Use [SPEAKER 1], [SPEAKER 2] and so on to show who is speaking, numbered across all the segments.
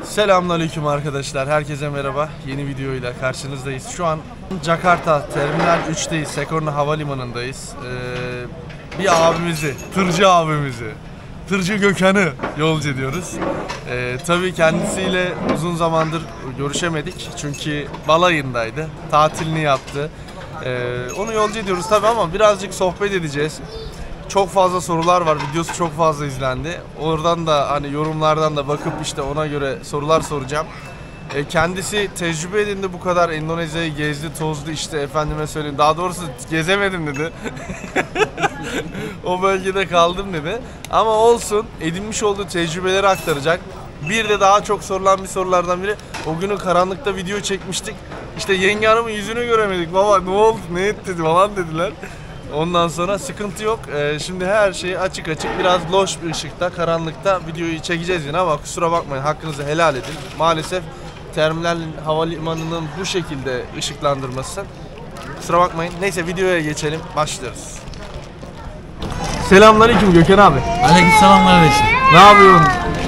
[SPEAKER 1] Selamünaleyküm arkadaşlar. Herkese merhaba. Yeni videoyla karşınızdayız. Şu an Jakarta Terminal 3'teyiz. Sekorna Havalimanı'ndayız. Bir abimizi, tırcı abimizi, tırcı Gökhan'ı yolcu ediyoruz. Tabii kendisiyle uzun zamandır görüşemedik. Çünkü balayındaydı. Tatilini yaptı. Onu yolcu ediyoruz tabii ama birazcık sohbet edeceğiz. Çok fazla sorular var. Videosu çok fazla izlendi. Oradan da hani yorumlardan da bakıp işte ona göre sorular soracağım. Kendisi tecrübe edindi, bu kadar Endonezya'yı gezdi, tozdu, işte efendime söyleyeyim. Daha doğrusu gezemedim dedi. O bölgede kaldım dedi. Ama olsun, edinmiş olduğu tecrübeleri aktaracak. Bir de daha çok sorulan bir sorulardan biri. O günü karanlıkta video çekmiştik. İşte yenge hanımın yüzünü göremedik. Baba ne oldu, ne etti falan dediler. Ondan sonra sıkıntı yok. Şimdi her şeyi açık biraz loş bir ışıkta, karanlıkta videoyu çekeceğiz yine ama kusura bakmayın, hakkınızı helal edin. Maalesef terminal havalimanının bu şekilde ışıklandırması. Kusura bakmayın. Neyse videoya geçelim. Başlıyoruz. Selamünaleyküm Gökhan abi.
[SPEAKER 2] Aleykümselam kardeşim.
[SPEAKER 1] Ne yapıyorsun?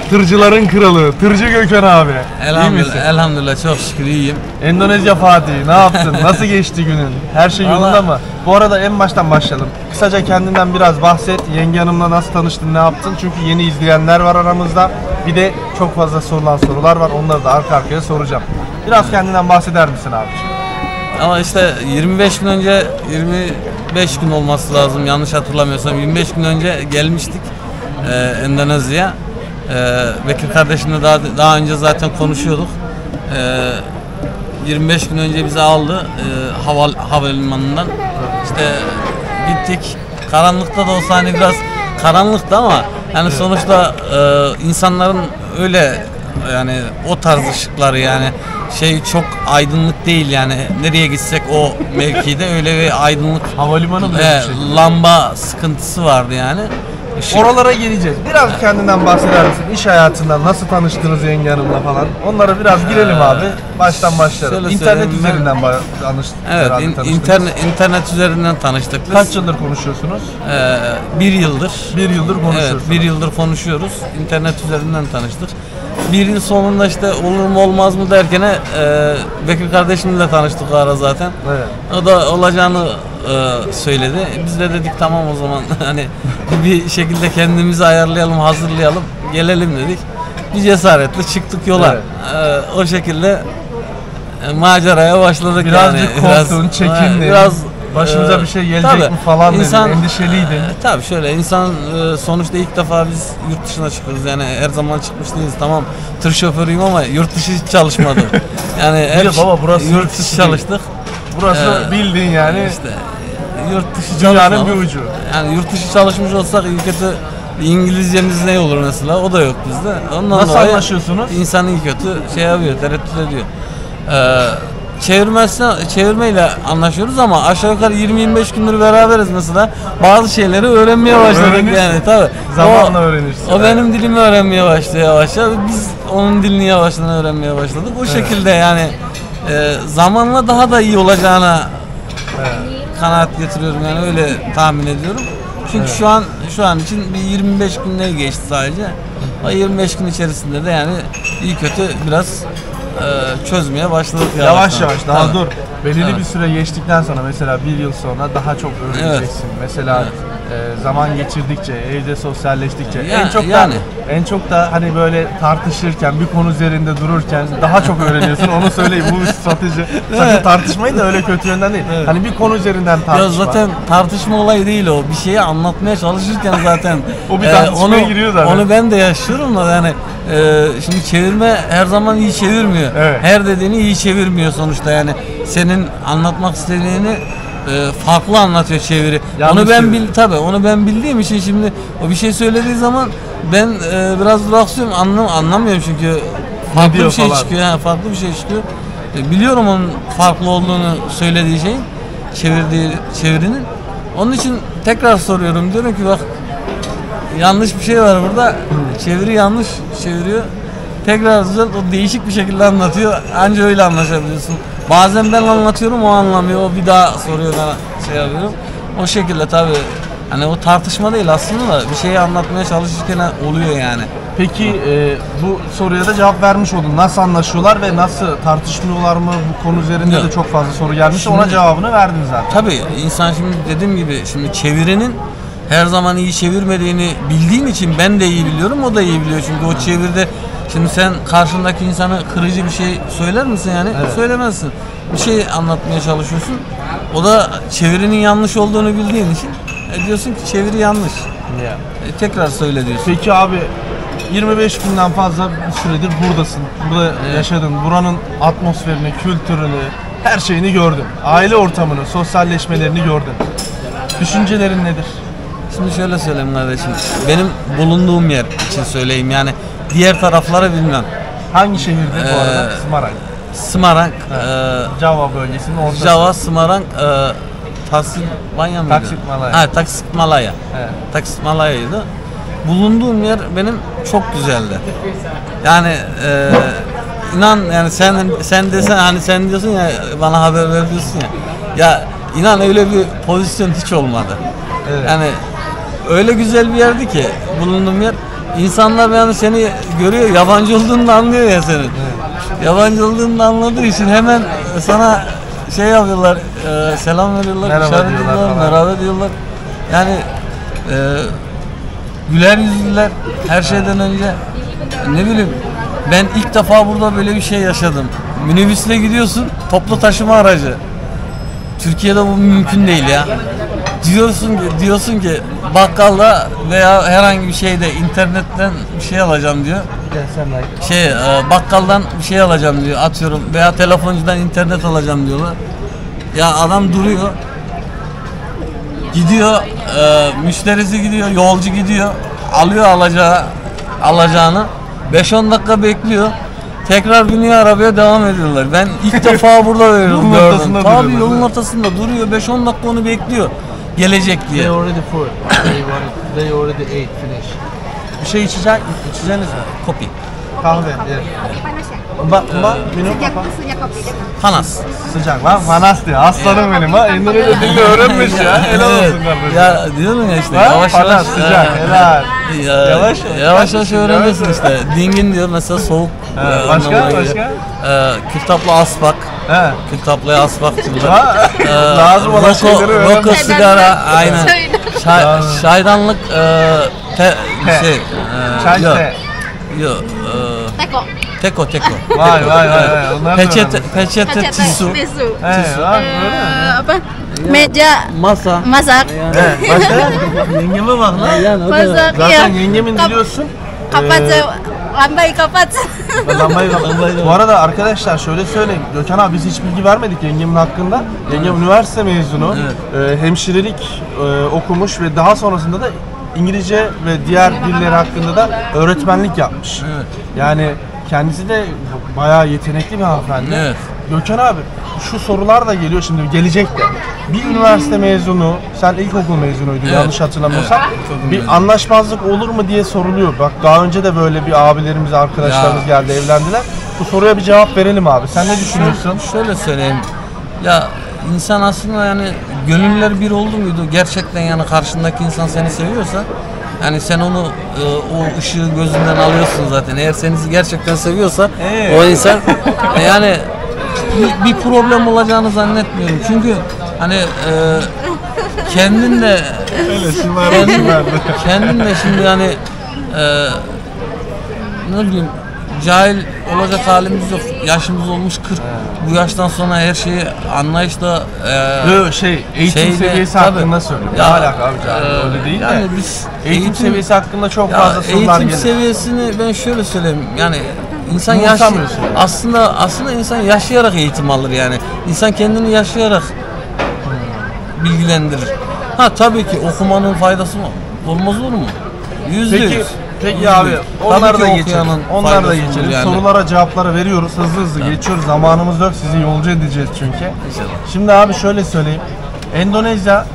[SPEAKER 1] Tırcıların kralı, tırcı Gökhan abi.
[SPEAKER 2] Elhamdülillah, elhamdülillah çok şükür iyiyim.
[SPEAKER 1] Endonezya Fatih, ne yaptın? Nasıl geçti günün? Her şey yolunda mı? Bu arada en baştan başlayalım. Kısaca kendinden biraz bahset. Yenge hanımla nasıl tanıştın, ne yaptın? Çünkü yeni izleyenler var aramızda. Bir de çok fazla sorulan sorular var. Onları da arka arkaya soracağım. Biraz kendinden bahseder misin abiciğim?
[SPEAKER 2] Ama işte 25 gün önce, 25 gün olması lazım yanlış hatırlamıyorsam. 25 gün önce gelmiştik Endonezya'ya. Bekir kardeşimle daha önce zaten konuşuyorduk. 25 gün önce bizi aldı havalimanından. İşte gittik. Karanlıkta da olsa hani biraz karanlıktı ama yani sonuçta insanların öyle yani o tarz ışıkları yani çok aydınlık değil yani nereye gitsek o mevkide öyle bir aydınlık
[SPEAKER 1] Havalimanı
[SPEAKER 2] lamba sıkıntısı vardı yani.
[SPEAKER 1] Oralara geleceğiz. Biraz kendinden bahseder misin? İş hayatından nasıl tanıştınız yenge hanımla falan? Onlara biraz girelim abi. Baştan başlayalım. İnternet üzerinden tanıştık.
[SPEAKER 2] Evet, internet üzerinden tanıştık biz.
[SPEAKER 1] Kaç yıldır konuşuyorsunuz?
[SPEAKER 2] 1 yıldır.
[SPEAKER 1] 1 yıldır konuşuyorsunuz.
[SPEAKER 2] Evet, 1 yıldır konuşuyoruz. İnternet üzerinden tanıştık. Bir yıl sonunda işte olur mu olmaz mı derken Bekir kardeşimle tanıştık o ara zaten.
[SPEAKER 1] Evet.
[SPEAKER 2] O da olacağını söyledi. Biz de dedik tamam o zaman hani bir şekilde kendimizi ayarlayalım, hazırlayalım, gelelim dedik. Bir cesaretle çıktık yola. Evet. O şekilde maceraya başladık.
[SPEAKER 1] Birazcık
[SPEAKER 2] yani.
[SPEAKER 1] korktun, çekindin.
[SPEAKER 2] Biraz
[SPEAKER 1] başımıza bir şey gelecek mi falan dedin, endişeliydin.
[SPEAKER 2] Tabii şöyle insan sonuçta ilk defa biz yurt dışına çıkıyoruz yani her zaman çıkmış değiliz, tamam tır şoförüyüm ama yurt dışı hiç çalışmadım. Yani hep
[SPEAKER 1] baba, burası
[SPEAKER 2] yurt dışı çalıştık.
[SPEAKER 1] Burası bildiğin yani
[SPEAKER 2] işte yurt dışı
[SPEAKER 1] dünyanın bir ucu.
[SPEAKER 2] Yani yurt dışı çalışmış olsak iyi kötü İngilizcemiz ne olur mesela, o da yok bizde. Ondan
[SPEAKER 1] nasıl anlaşıyorsunuz?
[SPEAKER 2] İnsan iyi kötü yapıyor, tereddüt ediyor. Çevirmeyle anlaşıyoruz ama aşağı yukarı 20-25 gündür beraberiz mesela. Bazı şeyleri öğrenmeye başladık yani tabii.
[SPEAKER 1] Zamanla öğrenirsin.
[SPEAKER 2] O benim dilimi öğrenmeye başladı yavaş yavaş. Biz onun dilini yavaştan öğrenmeye başladık. O şekilde yani zamanla daha da iyi olacağına kanaat getiriyorum yani, öyle tahmin ediyorum. Çünkü şu an için bir 25 gün geçti sadece. O 25 gün içerisinde de yani iyi kötü biraz çözmeye başladık
[SPEAKER 1] yavaş yavaş daha dur. Belirli bir süre geçtikten sonra mesela bir yıl sonra daha çok öğreneceksin. Mesela zaman geçirdikçe, evde sosyalleştikçe en çok da hani böyle tartışırken, bir konu üzerinde dururken daha çok öğreniyorsun. Onu söyleyeyim, bu bir strateji. Sakın tartışmayın da öyle kötü yönden değil. Hani bir konu üzerinden tartışma.
[SPEAKER 2] Ya zaten tartışma olayı değil o. Bir şeyi anlatmaya çalışırken zaten
[SPEAKER 1] o bir tartışmaya giriyor zaten.
[SPEAKER 2] Onu ben de yaşıyorum da yani şimdi çevirme her zaman iyi çevirmiyor.
[SPEAKER 1] Evet.
[SPEAKER 2] Her dediğini iyi çevirmiyor sonuçta yani. Senin anlatmak istediğini farklı anlatıyor çeviri. Onu ben bildiğim için şimdi o bir şey söylediği zaman ben biraz duraksıyorum, anlamıyorum çünkü farklı bir şey falan çıkıyor. Yani farklı bir şey çıkıyor. Biliyorum onun farklı olduğunu, söylediği şeyin, çevirinin. Onun için tekrar soruyorum, diyorum ki bak yanlış bir şey var burada. Çeviri yanlış çeviriyor. Tekrar o değişik bir şekilde anlatıyor. Anca öyle anlaşabiliyorsun. Bazen ben anlatıyorum, o anlamıyor. O bir daha soruyor, ben yapıyorum. O şekilde tabii. Hani o tartışma değil aslında da bir şeyi anlatmaya çalışırken oluyor yani.
[SPEAKER 1] Peki bu soruya da cevap vermiş oldun. Nasıl anlaşıyorlar ve nasıl tartışmıyorlar mı? Bu konu üzerinde
[SPEAKER 2] Yok.
[SPEAKER 1] de çok fazla soru gelmiş.
[SPEAKER 2] Şimdi-
[SPEAKER 1] Ona cevabını verdin zaten.
[SPEAKER 2] Tabii insan şimdi dediğim gibi şimdi çevirinin her zaman iyi çevirmediğini bildiğim için ben de iyi biliyorum, o da iyi biliyor. Çünkü o çeviride şimdi sen karşındaki insana kırıcı bir şey söyler misin yani?
[SPEAKER 1] Evet.
[SPEAKER 2] Söylemezsin. Bir şey anlatmaya çalışıyorsun. O da çevirinin yanlış olduğunu bildiğin için diyorsun ki çeviri yanlış.
[SPEAKER 1] Ya.
[SPEAKER 2] Tekrar söyle diyorsun.
[SPEAKER 1] Peki abi 25 günden fazla bir süredir buradasın. Burada yaşadın. Buranın atmosferini, kültürünü, her şeyini gördün. Aile ortamını, sosyalleşmelerini gördün. Düşüncelerin nedir?
[SPEAKER 2] Şimdi şöyle söyleyeyim kardeşim. Benim bulunduğum yer için söyleyeyim yani diğer tarafları bilmem.
[SPEAKER 1] Hangi şehirde bu arada? Semarang.
[SPEAKER 2] Semarang,
[SPEAKER 1] Java bölgesinin ortası.
[SPEAKER 2] Java, Semarang, Tasikmalaya mıydı?
[SPEAKER 1] Tasikmalaya.
[SPEAKER 2] Ha, Tasikmalaya.
[SPEAKER 1] Evet.
[SPEAKER 2] Tasikmalaya'ydı. Bulunduğum yer benim çok güzeldi. Yani inan yani sen desen hani sen diyorsun ya bana haber ver diyorsun ya. Ya inan öyle bir pozisyon hiç olmadı.
[SPEAKER 1] Evet.
[SPEAKER 2] Yani öyle güzel bir yerdi ki bulunduğum yer. İnsanlar yani seni görüyor, yabancı olduğunu da anlıyor ya senin. Yabancı olduğunu da anladığı için hemen sana şey yapıyorlar, selam veriyorlar,
[SPEAKER 1] Merhaba
[SPEAKER 2] işaret
[SPEAKER 1] diyorlar
[SPEAKER 2] ediyorlar,
[SPEAKER 1] falan.
[SPEAKER 2] merhaba diyorlar. Yani güler yüzlüler her şeyden önce. Ne bileyim ben ilk defa burada böyle bir şey yaşadım. Minibüsle gidiyorsun, toplu taşıma aracı. Türkiye'de bu mümkün değil ya. Diyorsun ki bakkalda veya herhangi bir şeyde internetten bir şey alacağım diyor. Bakkaldan bir şey alacağım diyor atıyorum veya telefoncudan internet alacağım diyorlar. Ya adam duruyor. Gidiyor, müşterisi gidiyor, yolcu gidiyor. Alıyor alacağını. 5-10 dakika bekliyor. Tekrar biniyor arabaya devam ediyorlar. Ben ilk defa burada
[SPEAKER 1] Yolun
[SPEAKER 2] gördüm.
[SPEAKER 1] ortasında
[SPEAKER 2] Tabii
[SPEAKER 1] duruyorlar,
[SPEAKER 2] yolun
[SPEAKER 1] değil mi?
[SPEAKER 2] ortasında duruyor. 5-10 dakika onu bekliyor. Gelecek diye.
[SPEAKER 1] They already full. They already ate, finish. Bir şey içeceğiniz mi?
[SPEAKER 2] Kopi.
[SPEAKER 1] Kahve. Evet. Mbak, minum apa?
[SPEAKER 3] Sejak kopi.
[SPEAKER 2] Panas.
[SPEAKER 1] Sıcak lan, panas diyor. Aslanım benim ha. Endonezya dilini öğrenmiş ya. Helal olsun kardeşim.
[SPEAKER 2] Ya diyorum ya işte
[SPEAKER 1] Ha?
[SPEAKER 2] yavaş
[SPEAKER 1] Panas,
[SPEAKER 2] yavaş.
[SPEAKER 1] sıcak, helal.
[SPEAKER 2] Yavaş
[SPEAKER 1] Yavaş
[SPEAKER 2] yavaş
[SPEAKER 1] yavaş
[SPEAKER 2] öğreniyorsun
[SPEAKER 1] yavaş.
[SPEAKER 2] işte. Dingin diyor mesela soğuk.
[SPEAKER 1] Ha, başka,
[SPEAKER 2] anlamına geliyor. Kitapla asbak.
[SPEAKER 1] He.
[SPEAKER 2] Kitapla asbak diyorlar.
[SPEAKER 1] Ha? Lazım olan şeyleri öğrenmiş.
[SPEAKER 2] Roko sigara aynen.
[SPEAKER 3] Çaydan.
[SPEAKER 2] Çaydanlık
[SPEAKER 1] Te. Çay
[SPEAKER 2] yok.
[SPEAKER 1] te.
[SPEAKER 2] Yok.
[SPEAKER 3] Teko.
[SPEAKER 2] Teko.
[SPEAKER 1] Vay. Onlar da
[SPEAKER 2] Peçete
[SPEAKER 1] öğrenmiş.
[SPEAKER 2] tisu.
[SPEAKER 3] Tisu.
[SPEAKER 1] He, var böyle mi?
[SPEAKER 3] Apa? Meja
[SPEAKER 2] Masa.
[SPEAKER 3] masak.
[SPEAKER 1] He, başka? Yengeme bak lan.
[SPEAKER 2] Yani o da-
[SPEAKER 3] Masak
[SPEAKER 1] Zaten
[SPEAKER 3] ya.
[SPEAKER 1] yengemin biliyorsun.
[SPEAKER 3] Kapat lambai kapat.
[SPEAKER 1] Lambayı Bu arada arkadaşlar şöyle söyleyeyim. Gökhan abi biz hiç bilgi vermedik yengemin hakkında. Yengem üniversite mezunu. Hemşirelik okumuş ve daha sonrasında da İngilizce ve diğer diller hakkında da öğretmenlik yapmış.
[SPEAKER 2] Evet.
[SPEAKER 1] Yani kendisi de bayağı yetenekli bir hanımefendi.
[SPEAKER 2] Evet.
[SPEAKER 1] Gökhan abi şu sorular da geliyor şimdi gelecek de. Bir üniversite mezunu, sen ilkokul mezunuydun
[SPEAKER 2] Evet.
[SPEAKER 1] yanlış hatırlamıyorsam.
[SPEAKER 2] Evet, ilkokul
[SPEAKER 1] Bir
[SPEAKER 2] mezunu.
[SPEAKER 1] anlaşmazlık olur mu diye soruluyor. Bak daha önce de böyle bir abilerimiz, arkadaşlarımız
[SPEAKER 2] Ya.
[SPEAKER 1] geldi, evlendiler. Bu soruya bir cevap verelim abi. Sen ne düşünüyorsun?
[SPEAKER 2] Şöyle söyleyeyim. Ya insan aslında yani gönüller bir oldu muydu? Gerçekten yani karşındaki insan seni seviyorsa yani sen onu o ışığı gözünden alıyorsun zaten. Eğer seni gerçekten seviyorsa
[SPEAKER 1] Evet.
[SPEAKER 2] o insan yani bir problem olacağını zannetmiyorum. Çünkü hani kendin de kendin de şimdi yani ne bileyim cahil olacak halimiz yok. Yaşımız olmuş 40. Bu yaştan sonra her şeyi anlayışla
[SPEAKER 1] Eğitim
[SPEAKER 2] şeyde,
[SPEAKER 1] seviyesi
[SPEAKER 2] tabii.
[SPEAKER 1] hakkında söylüyorum. Ne
[SPEAKER 2] Ya,
[SPEAKER 1] alaka abi canım? Öyle değil
[SPEAKER 2] yani
[SPEAKER 1] de.
[SPEAKER 2] biz
[SPEAKER 1] Eğitim seviyesi hakkında çok fazla sorular
[SPEAKER 2] eğitim
[SPEAKER 1] geliyor.
[SPEAKER 2] seviyesini ben şöyle söyleyeyim yani insan
[SPEAKER 1] Umursamıyorsun.
[SPEAKER 2] aslında insan yaşayarak eğitim alır yani. İnsan kendini yaşayarak bilgilendirir. Ha tabii ki okumanın faydası mı? Olmaz olur mu? %100.
[SPEAKER 1] Peki abi onları da geçelim. Onları da
[SPEAKER 2] faydası olur
[SPEAKER 1] geçelim.
[SPEAKER 2] yani.
[SPEAKER 1] Sorulara cevapları veriyoruz. Hızlı geçiyoruz. Zamanımız yok. Sizi yolcu edeceğiz çünkü.
[SPEAKER 2] İnşallah.
[SPEAKER 1] Şimdi abi şöyle söyleyeyim. Endonezya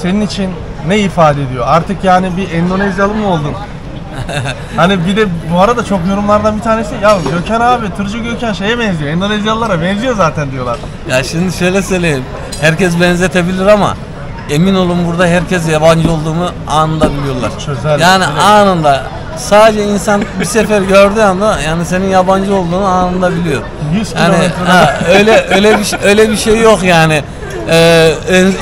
[SPEAKER 1] senin için ne ifade ediyor? Artık yani bir Endonezyalı mı oldun? Hani bir de bu arada çok yorumlardan bir tanesi ya Gökhan abi, Tırcı Gökhan şeye benziyor. Endonezyalılara benziyor zaten diyorlar.
[SPEAKER 2] Ya şimdi şöyle söyleyeyim. Herkes benzetebilir ama emin olun burada herkes yabancı olduğumu anında biliyorlar.
[SPEAKER 1] Çözer.
[SPEAKER 2] Yani
[SPEAKER 1] Evet.
[SPEAKER 2] anında sadece insan bir sefer gördüğü anda yani senin yabancı olduğunu anında biliyor.
[SPEAKER 4] 100
[SPEAKER 2] Yani
[SPEAKER 4] kilometre.
[SPEAKER 2] öyle bir şey yok yani.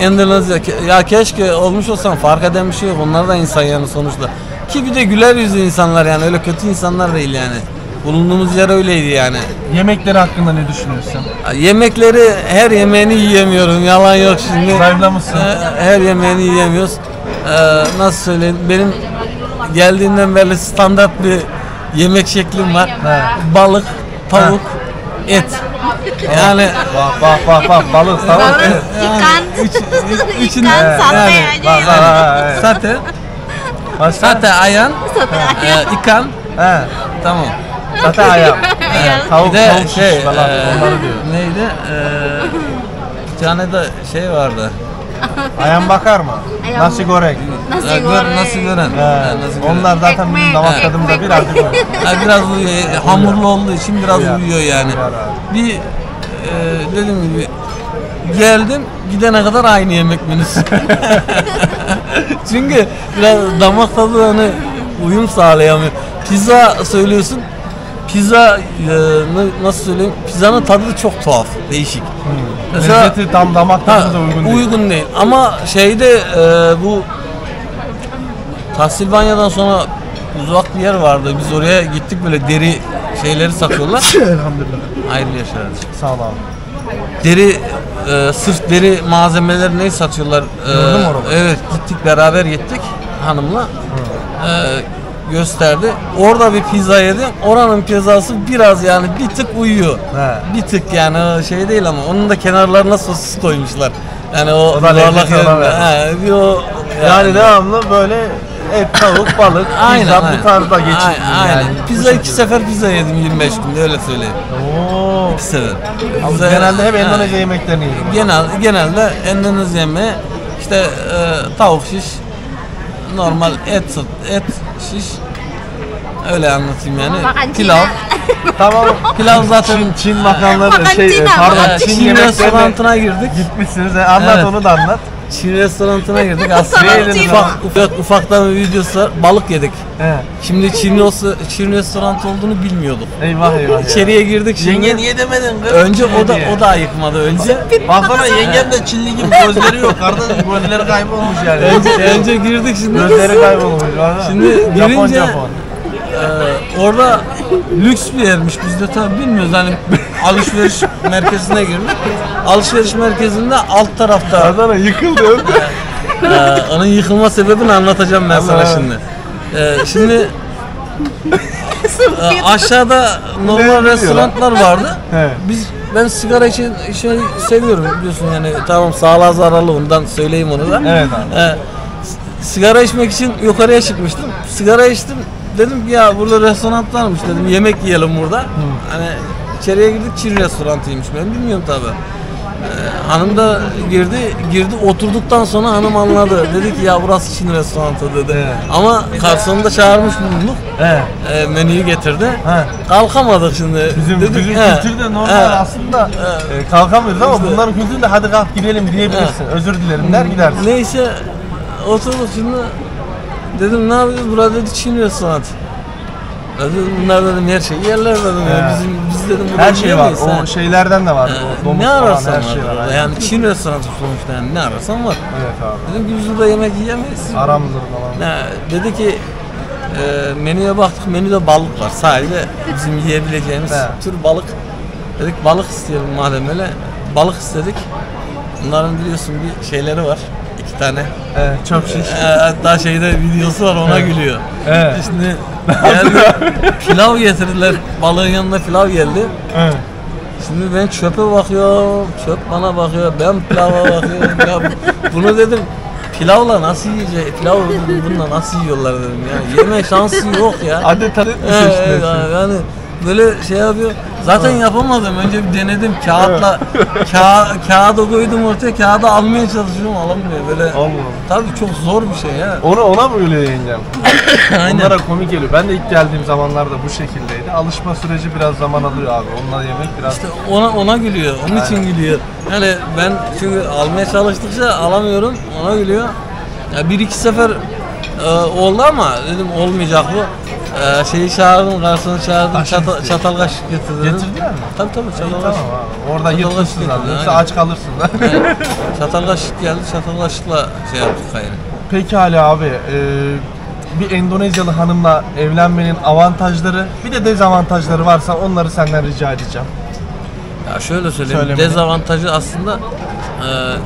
[SPEAKER 2] Endonezya ya keşke olmuş olsam fark eden bir şey yok. Onlar da insan yani sonuçta. Ki bir de güler yüzlü insanlar yani öyle kötü insanlar değil yani. Bulunduğumuz yer öyleydi yani.
[SPEAKER 4] Yemekleri hakkında ne düşünüyorsun?
[SPEAKER 2] Yemekleri her yemeğini yiyemiyorum. Yalan yok şimdi.
[SPEAKER 4] Zayıflamışsın.
[SPEAKER 2] Her yemeğini yiyemiyoruz. Nasıl söyleyeyim? Benim geldiğinden beri standart bir yemek şeklim var. Balık, tavuk, et. Yani
[SPEAKER 4] Bak balık tavuk.
[SPEAKER 3] Balık,
[SPEAKER 4] et.
[SPEAKER 3] ikan,
[SPEAKER 2] üçün
[SPEAKER 3] ikan sate
[SPEAKER 2] yani,
[SPEAKER 3] aja ya.
[SPEAKER 2] sate,
[SPEAKER 4] Başka?
[SPEAKER 2] sate ayam,
[SPEAKER 3] Sate ayam.
[SPEAKER 2] ikan,
[SPEAKER 4] He.
[SPEAKER 2] tamam.
[SPEAKER 4] Zaten ayam.
[SPEAKER 3] Ayam.
[SPEAKER 4] Tavuk,
[SPEAKER 2] Bir de
[SPEAKER 4] tavuk şiş
[SPEAKER 2] şey,
[SPEAKER 4] falan onları diyor.
[SPEAKER 2] neydi? Bir tane de şey vardı.
[SPEAKER 4] Ayam bakar mı?
[SPEAKER 3] Ayam.
[SPEAKER 4] Nasi goreng.
[SPEAKER 3] Nasi goreng.
[SPEAKER 2] Nasıl gören?
[SPEAKER 4] He.
[SPEAKER 2] Nasıl gören?
[SPEAKER 4] Onlar zaten bizim
[SPEAKER 3] Ekmek,
[SPEAKER 4] damak tadımıza
[SPEAKER 3] ekmek.
[SPEAKER 4] birazcık uyuyor.
[SPEAKER 2] Biraz uyuyor. Hamurlu olduğu için biraz
[SPEAKER 4] Uyar.
[SPEAKER 2] uyuyor yani.
[SPEAKER 4] Uyar abi.
[SPEAKER 2] Bir dediğim gibi geldim gidene kadar aynı yemek menüsü. Çünkü biraz damak tadı hani uyum sağlayamıyor. Pizza söylüyorsun. Pizza nasıl söyleyeyim? Pizzanın tadı da çok tuhaf, değişik. Mesela
[SPEAKER 4] Lezzeti tam damak tadımıza uygun değil.
[SPEAKER 2] uygun değil. Ama şeyde bu Tahsilbanya'dan sonra uzak bir yer vardı. Biz oraya gittik böyle deri şeyleri satıyorlar.
[SPEAKER 4] Elhamdülillah.
[SPEAKER 2] Hayırlı yaşlar.
[SPEAKER 4] Sağ ol abi.
[SPEAKER 2] Deri sırf deri malzemeleri ne satıyorlar?
[SPEAKER 4] Gördün mü orada?
[SPEAKER 2] Evet gittik beraber gittik hanımla. Gösterdi. Orada bir pizza yedim. Oranın pizzası biraz yani bir tık uyuyor.
[SPEAKER 4] He.
[SPEAKER 2] Bir tık yani şey değil ama onun da kenarlarına sosis koymuşlar. Yani o
[SPEAKER 4] da
[SPEAKER 2] yuvarlak
[SPEAKER 4] lezzeti ona
[SPEAKER 2] yerinde.
[SPEAKER 4] vermiş.
[SPEAKER 2] He, bir o
[SPEAKER 4] Yani devamlı böyle et, tavuk, balık, pizza bu tarzda geçiyor.
[SPEAKER 2] Aynen.
[SPEAKER 4] Yani.
[SPEAKER 2] Pizza 2 sefer pizza yedim 25 günde öyle söyleyeyim.
[SPEAKER 4] Oo.
[SPEAKER 2] 2 sefer.
[SPEAKER 4] Abi
[SPEAKER 2] Pizza-
[SPEAKER 4] genelde hep
[SPEAKER 2] He.
[SPEAKER 4] Endonezya yemeklerini yiyorum.
[SPEAKER 2] Genelde Endonezya yemeği işte tavuk şiş, normal et şiş. Öyle anlatayım yani.
[SPEAKER 3] Makan
[SPEAKER 2] Pilav.
[SPEAKER 3] Cina.
[SPEAKER 4] Tamam.
[SPEAKER 2] Pilav zaten
[SPEAKER 4] Çin makarnaları
[SPEAKER 3] Makan Cina,
[SPEAKER 4] pardon
[SPEAKER 3] makan
[SPEAKER 4] Çin
[SPEAKER 2] Çin
[SPEAKER 4] yemeklerine
[SPEAKER 2] restoranına girdik.
[SPEAKER 4] gitmişsiniz. Anlat
[SPEAKER 2] Evet.
[SPEAKER 4] onu da anlat.
[SPEAKER 2] Çin restoranına girdik. Aslında
[SPEAKER 3] Çin.
[SPEAKER 2] ufaktan bir videosu var. Balık yedik.
[SPEAKER 4] He.
[SPEAKER 2] Şimdi Çin restoranı olduğunu bilmiyorduk.
[SPEAKER 4] Eyvah eyvah.
[SPEAKER 2] İçeriye girdik şimdi.
[SPEAKER 4] Yenge niye demedin kız?
[SPEAKER 2] Önce
[SPEAKER 4] Çinli
[SPEAKER 2] o da
[SPEAKER 4] diye.
[SPEAKER 2] ayıkmadı önce.
[SPEAKER 4] Baksana yengem de Çinli gibi gözleri yok. Kardeşim gözleri kaybolmuş yani.
[SPEAKER 2] önce girdik şimdi.
[SPEAKER 4] Gözleri kaybolmuş. Valla.
[SPEAKER 2] Şimdi
[SPEAKER 4] Japon
[SPEAKER 2] girince
[SPEAKER 4] Japon.
[SPEAKER 2] orada lüks bir yermiş. Biz de tabii bilmiyoruz hani alışveriş merkezine girdik. Alışveriş merkezinde alt tarafta
[SPEAKER 4] Adana yıkıldı.
[SPEAKER 2] onun yıkılma sebebini anlatacağım ben sana
[SPEAKER 4] Allah.
[SPEAKER 2] şimdi. Şimdi aşağıda normal
[SPEAKER 4] Ne
[SPEAKER 2] restoranlar vardı.
[SPEAKER 4] He.
[SPEAKER 2] Ben sigara için seviyorum biliyorsun yani tamam sağlığa zararlı ondan söyleyeyim onu da.
[SPEAKER 4] Evet abi.
[SPEAKER 2] Sigara içmek için yukarıya çıkmıştım. Sigara içtim. Dedim ki ya burada restoran varmış dedim. Yemek yiyelim burada. Hani içeriye girdik Çin restoranıymış. Ben bilmiyorum tabi. Hanım da girdi oturduktan sonra hanım anladı. Dedi ki ya burası Çin restoranı dedi.
[SPEAKER 4] Evet.
[SPEAKER 2] Ama garsonu da çağırmış bulunduk.
[SPEAKER 4] He.
[SPEAKER 2] Menüyü getirdi.
[SPEAKER 4] He.
[SPEAKER 2] Kalkamadık şimdi.
[SPEAKER 4] Bizim
[SPEAKER 2] Dedik,
[SPEAKER 4] kültürde normal aslında kalkamıyoruz ama bunların kültüründe hadi kalk gidelim diyebilirsin. Özür dilerim der gidersin.
[SPEAKER 2] Neyse oturduk şimdi. Dedim ne yapıyoruz? Burada dedi Çin restoranı. Dedim bunlar dedim her şeyi yerler dedim.
[SPEAKER 4] He.
[SPEAKER 2] Biz dedim burada
[SPEAKER 4] Her şey var.
[SPEAKER 2] yiyemeyiz, ha.
[SPEAKER 4] O şeylerden de var. O domuz
[SPEAKER 2] Ne
[SPEAKER 4] falan,
[SPEAKER 2] ararsan
[SPEAKER 4] her
[SPEAKER 2] var.
[SPEAKER 4] şey var.
[SPEAKER 2] burada. Yani Çin restoranı sonuçta yani ne ararsan var.
[SPEAKER 4] Evet abi.
[SPEAKER 2] Dedim ki biz burada yemek yiyemeyiz.
[SPEAKER 4] Aramızda falan.
[SPEAKER 2] Dedi ki menüye baktık menüde balık var. Sadece bizim yiyebileceğimiz
[SPEAKER 4] He.
[SPEAKER 2] tür balık. Dedik balık isteyelim madem öyle. Balık istedik. Bunların biliyorsun bir şeyleri var. 2 tane.
[SPEAKER 4] Evet, çöp şiş.
[SPEAKER 2] Hatta şeyde videosu var ona gülüyor.
[SPEAKER 4] Evet.
[SPEAKER 2] Şimdi geldi, pilav getirdiler. Balığın yanında pilav geldi.
[SPEAKER 4] Evet.
[SPEAKER 2] Şimdi ben çöpe bakıyorum, çöp bana bakıyor, ben pilava bakıyorum. Ya bunu dedim, pilavla nasıl yiyecek, pilav dedim, bununla nasıl yiyorlar dedim ya. Yeme şansı yok ya.
[SPEAKER 4] Adet adet mi
[SPEAKER 2] Evet,
[SPEAKER 4] seçtin?
[SPEAKER 2] yani böyle şey yapıyor. Zaten yapamadım. Önce bir denedim kağıtla. Kağıdı koydum ortaya. Kağıdı almaya çalışıyorum alamıyor böyle.
[SPEAKER 4] Allah Allah.
[SPEAKER 2] Tabii çok zor bir şey ya.
[SPEAKER 4] Ona mı öyle yengem?
[SPEAKER 2] Aynen.
[SPEAKER 4] Onlara komik geliyor. Ben de ilk geldiğim zamanlarda bu şekildeydi. Alışma süreci biraz zaman alıyor abi. Onunla yemek biraz...
[SPEAKER 2] İşte ona gülüyor. Onun için gülüyor. Yani ben çünkü almaya çalıştıkça alamıyorum. Ona gülüyor. Ya 1-2 sefer oldu ama dedim olmayacak bu. şeyi çağırdım, garsonu çağırdım,
[SPEAKER 1] Aşırı
[SPEAKER 2] çatal kaşık getirdim.
[SPEAKER 4] Getirdiler mi?
[SPEAKER 2] Tabii
[SPEAKER 4] İyi,
[SPEAKER 2] çatal
[SPEAKER 4] tamam
[SPEAKER 2] kaşık.
[SPEAKER 4] abi. Orada
[SPEAKER 2] Çatal
[SPEAKER 4] yırtırsın
[SPEAKER 2] kaşık
[SPEAKER 4] abi.
[SPEAKER 2] getirdi,
[SPEAKER 4] Yoksa
[SPEAKER 2] aynen.
[SPEAKER 4] aç kalırsın lan.
[SPEAKER 2] Evet. Çatal kaşık geldi, çatal kaşıkla şey yaptık yani.
[SPEAKER 4] Pekala abi. Bir Endonezyalı hanımla evlenmenin avantajları bir de dezavantajları varsa onları senden rica edeceğim.
[SPEAKER 2] Ya şöyle söyleyeyim,
[SPEAKER 4] Söylemeni.
[SPEAKER 2] dezavantajı aslında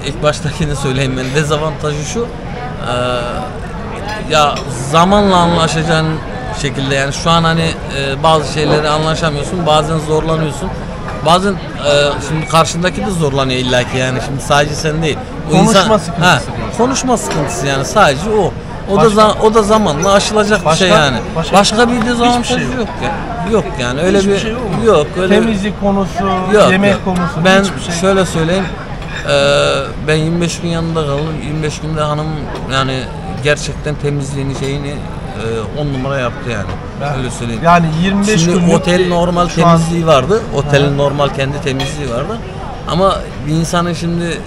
[SPEAKER 2] ilk baştakini söyleyeyim ben. Dezavantajı şu, ya zamanla anlaşacağın şekilde, yani şu an hani bazı şeyleri anlaşamıyorsun, bazen zorlanıyorsun. Bazen şimdi karşındaki de zorlanıyor illaki, yani şimdi sadece sen değil. O
[SPEAKER 4] Konuşma sıkıntısı diyorsun.
[SPEAKER 2] konuşma sıkıntısı, yani sadece o.
[SPEAKER 4] Başka?
[SPEAKER 2] O da zamanla aşılacak
[SPEAKER 4] Başka?
[SPEAKER 2] bir şey yani.
[SPEAKER 4] Başka?
[SPEAKER 2] bir dezavantajı
[SPEAKER 4] Hiçbir şey yok.
[SPEAKER 2] yok ya. Yok yani öyle
[SPEAKER 4] Hiçbir
[SPEAKER 2] bir
[SPEAKER 4] şey yok mu?
[SPEAKER 2] yok öyle
[SPEAKER 4] Temizlik konusu,
[SPEAKER 2] Yok,
[SPEAKER 4] yemek
[SPEAKER 2] yok.
[SPEAKER 4] konusu,
[SPEAKER 2] Ben
[SPEAKER 4] hiçbir şey.
[SPEAKER 2] şöyle söyleyeyim, ben 25 gün yanında kaldım. 25 günde hanım yani gerçekten temizliğini şeyini 10 numara yaptı yani. Öyle söyleyeyim.
[SPEAKER 4] Yani 25
[SPEAKER 2] Şimdi
[SPEAKER 4] günlük
[SPEAKER 2] otel normal
[SPEAKER 4] şu an-
[SPEAKER 2] temizliği vardı. Otelin normal kendi temizliği vardı. Ama bir insanın şimdi